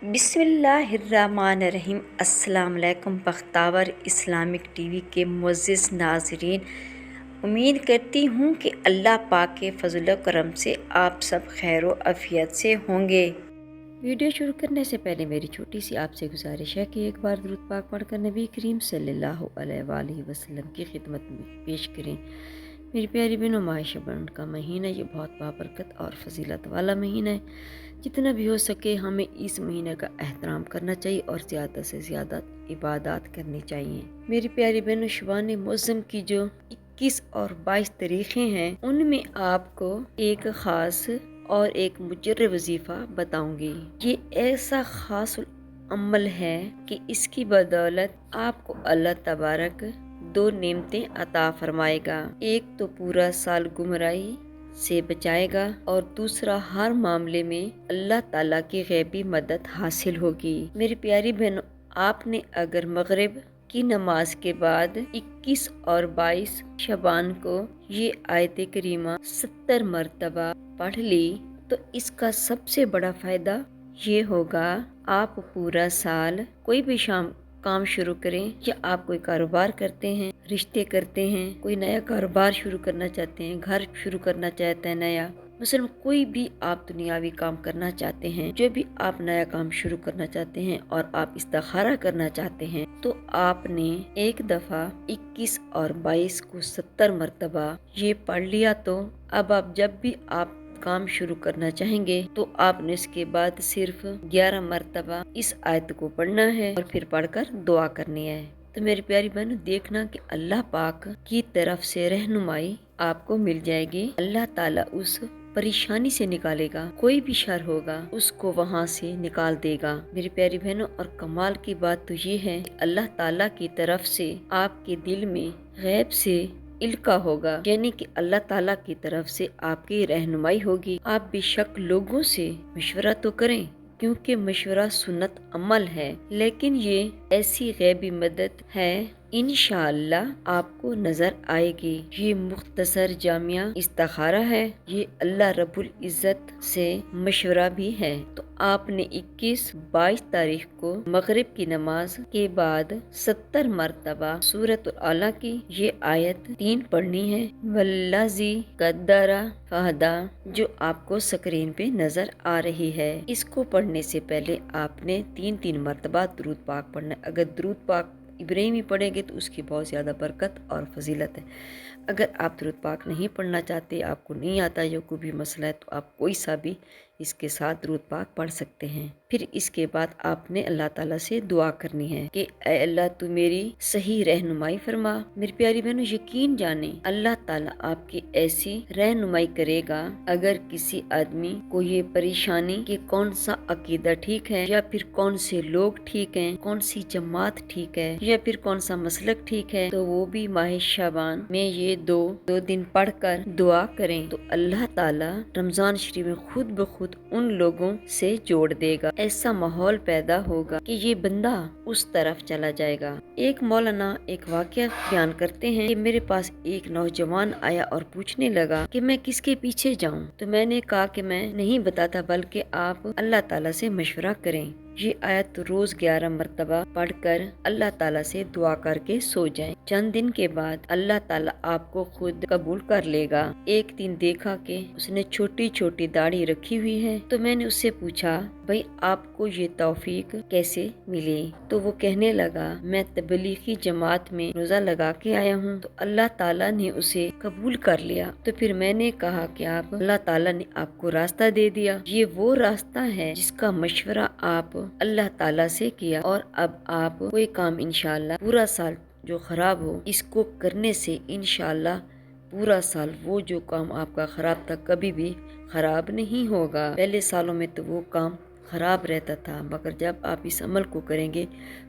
बिस्मिल्लाहिर्रहमानिर्रहीम। अस्सलाम वालेकुम बख्तावर इस्लामिक टीवी के मुअज़्ज़िज़ नाज़रीन, उम्मीद करती हूँ कि अल्लाह पाक के फ़ज़ल व करम से आप सब खैर व आफ़ियत से होंगे। वीडियो शुरू करने से पहले मेरी छोटी सी आपसे गुजारिश है कि एक बार दुरूद पाक पढ़कर नबी करीम सल्लल्लाहु अलैहि वसल्लम की खिदमत में पेश करें। मेरी प्यारी बहनों, माह शअबान का महीना ये बहुत बाबरकत और फजीलत वाला महीना है। जितना भी हो सके हमें इस महीने का एहतराम करना चाहिए और ज़्यादा से ज़्यादा इबादत करनी चाहिए। मेरी प्यारी बहनों, शबान मुअज़्ज़म की जो 21 और 22 तारीखें हैं, उनमें आपको एक ख़ास और एक मुजर्र वजीफ़ा बताऊंगी। ये ऐसा ख़ास अमल है कि इसकी बदौलत आपको अल्लाह तबारक 2 नेमतें अता फरमाएगा। एक तो पूरा साल गुमराही से बचाएगा और दूसरा हर मामले में अल्लाह ताला की गैबी मदद हासिल होगी। मेरी प्यारी बहनों, आपने अगर मगरिब की नमाज के बाद 21 और 22 शबान को ये आयत करीमा 70 मरतबा पढ़ ली तो इसका सबसे बड़ा फ़ायदा ये होगा, आप पूरा साल कोई भी काम शुरू करें, या आप कोई कारोबार करते हैं, रिश्ते करते हैं, कोई नया कारोबार शुरू करना चाहते हैं, घर शुरू करना चाहते हैं नया, मसलन कोई भी आप दुनियावी काम करना चाहते हैं, जो भी आप नया काम शुरू करना चाहते हैं और आप इस्तिखारा करना चाहते हैं, तो आपने एक दफ़ा 21 और 22 को 70 मरतबा ये पढ़ लिया तो अब आप जब भी आप काम शुरू करना चाहेंगे तो आपने इसके बाद सिर्फ 11 मरतबा इस आयत को पढ़ना है और फिर पढ़कर दुआ करनी है। तो मेरी प्यारी बहन, देखना कि अल्लाह पाक की तरफ से रहनुमाई आपको मिल जाएगी। अल्लाह ताला उस परेशानी से निकालेगा, कोई भी शर होगा उसको वहाँ से निकाल देगा। मेरी प्यारी बहनों, और कमाल की बात तो ये है कि अल्लाह ताला की तरफ से आपके दिल में गैब से इल्का होगा, यानी कि अल्लाह ताला की तरफ से आपकी रहनुमाई होगी। आप बेशक लोगों से मशवरा तो करें, क्योंकि मशवरा सुन्नत अमल है, लेकिन ये ऐसी गैबी मदद है इंशाअल्लाह आपको नजर आएगी। ये मुख्तसर जामिया इस्तिखारा है, ये अल्लाह रब्बुल इज़्ज़त से मशवरा भी है। तो आपने 21-22 तारीख को मगरिब की नमाज के बाद 70 मरतबा सूरत आला की ये आयत 3 पढ़नी है, वल्लाज़ी कद्दरा फहदा, जो आपको स्क्रीन पे नजर आ रही है। इसको पढ़ने से पहले आपने 3-3 मरतबा दुरूद पाक पढ़ना है। अगर दुरूद पाक इब्राहिमी पढ़ेंगे तो उसकी बहुत ज़्यादा बरकत और फजीलत है। अगर आप दुरूद पाक नहीं पढ़ना चाहते, आपको नहीं आता या कोई भी मसला है, तो आप कोई सा भी इसके साथ दुरूद पाक पढ़ सकते हैं। फिर इसके बाद आपने अल्लाह ताला से दुआ करनी है कि ऐ अल्लाह, तू मेरी सही रहनुमाई फरमा। मेरी प्यारी बहनों, यकीन जाने अल्लाह ताला आपकी ऐसी रहनुमाई करेगा। अगर किसी आदमी को ये परेशानी कि कौन सा अकीदा ठीक है, या फिर कौन से लोग ठीक हैं, कौन सी जमात ठीक है, या फिर कौन सा मसलक ठीक है, तो वो भी माह शाबान में ये दो दिन पढ़कर दुआ करें तो अल्लाह ताला रमजान शरीफ में खुद ब खुद उन लोगों से जोड़ देगा। ऐसा माहौल पैदा होगा कि ये बंदा उस तरफ चला जाएगा। एक मौलाना एक वाकया बयान करते हैं कि मेरे पास एक नौजवान आया और पूछने लगा कि मैं किसके पीछे जाऊं, तो मैंने कहा कि मैं नहीं बताता, बल्कि आप अल्लाह ताला से मशवरा करें। ये आयत रोज 11 मरतबा पढ़कर अल्लाह ताला से दुआ करके सो जाएं। चंद दिन के बाद अल्लाह ताला आपको खुद कबूल कर लेगा। एक दिन देखा कि उसने छोटी छोटी दाढ़ी रखी हुई है, तो मैंने उससे पूछा, भाई आपको ये तौफीक कैसे मिली? तो वो कहने लगा, मैं तबलीगी जमात में रोजा लगा के आया हूँ, तो अल्लाह ताला ने उसे कबूल कर लिया। तो फिर मैंने कहा कि आप अल्लाह ताला ने आपको रास्ता दे दिया। ये वो रास्ता है जिसका मशवरा आप अल्लाह ताला से किया, और अब आप कोई काम इंशाअल्लाह पूरा साल जो खराब हो, इसको करने से इंशाअल्लाह पूरा साल वो जो काम आपका खराब था कभी भी खराब नहीं होगा। पहले सालों में तो वो काम खराब रहता था, मगर जब आप इस अमल को करेंगे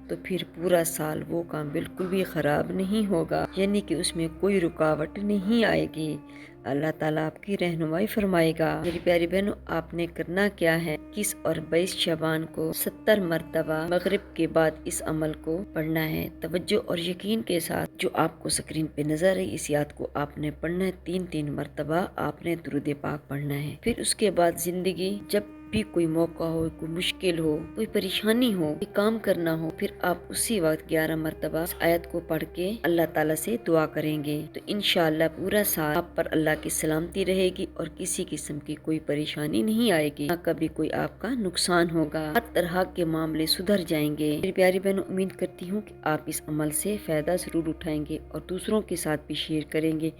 तो फिर पूरा साल वो काम बिल्कुल भी खराब नहीं होगा, यानी कि उसमें कोई रुकावट नहीं आएगी। अल्लाह ताला आपकी रहनुमाई फरमाएगा। मेरी प्यारी बहनों, आपने करना क्या है, 21 और 22 शबान को 70 मरतबा मगरिब के बाद इस अमल को पढ़ना है। तवज्जो और यकीन के साथ जो आपको स्क्रीन पे नजर है, इस याद को आपने पढ़ना है। 3-3 मरतबा आपने दुरूद पाक पढ़ना है। फिर उसके बाद जिंदगी जब بھی کوئی موقع ہو، کوئی مشکل ہو، کوئی پریشانی ہو، کوئی کام کرنا ہو، پھر آپ اسی وقت 11 مرتبہ اس آیت کو پڑھ کے اللہ تعالیٰ سے دعا کریں گے تو انشاءاللہ پورا سال آپ پر اللہ کی سلامتی رہے گی اور کسی قسم کی کوئی پریشانی نہیں آئے گی، نہ کبھی کوئی آپ کا نقصان ہوگا، ہر طرح کے معاملے سدھر جائیں گے۔ میری پیاری بہنوں، امید کرتی ہوں کہ آپ اس عمل سے فائدہ ضرور اٹھائیں گے اور دوسروں کے ساتھ بھی شیئر کریں گے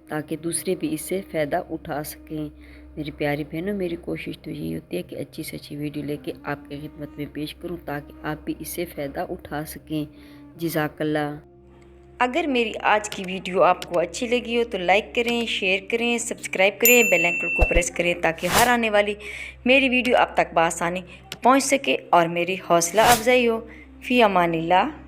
تاکہ دوسرے بھی اس سے فائدہ اٹھا سکیں۔ میری پیاری بہنوں، میری کوشش تو یہی ہوتی ہے کہ اچھی سے اچھی ویڈیو لے کے آپ کی خدمت میں پیش کروں تاکہ آپ بھی اس سے فائدہ اٹھا سکیں۔ جزاک اللہ۔ اگر میری آج کی ویڈیو آپ کو اچھی لگی ہو تو لائک کریں، شیئر کریں، سبسکرائب کریں، بیل آئیکن کو پریس کریں تاکہ ہر آنے والی میری ویڈیو آپ تک بآسانی پہنچ سکے اور میری حوصلہ افزائی ہو۔ فی امان اللہ۔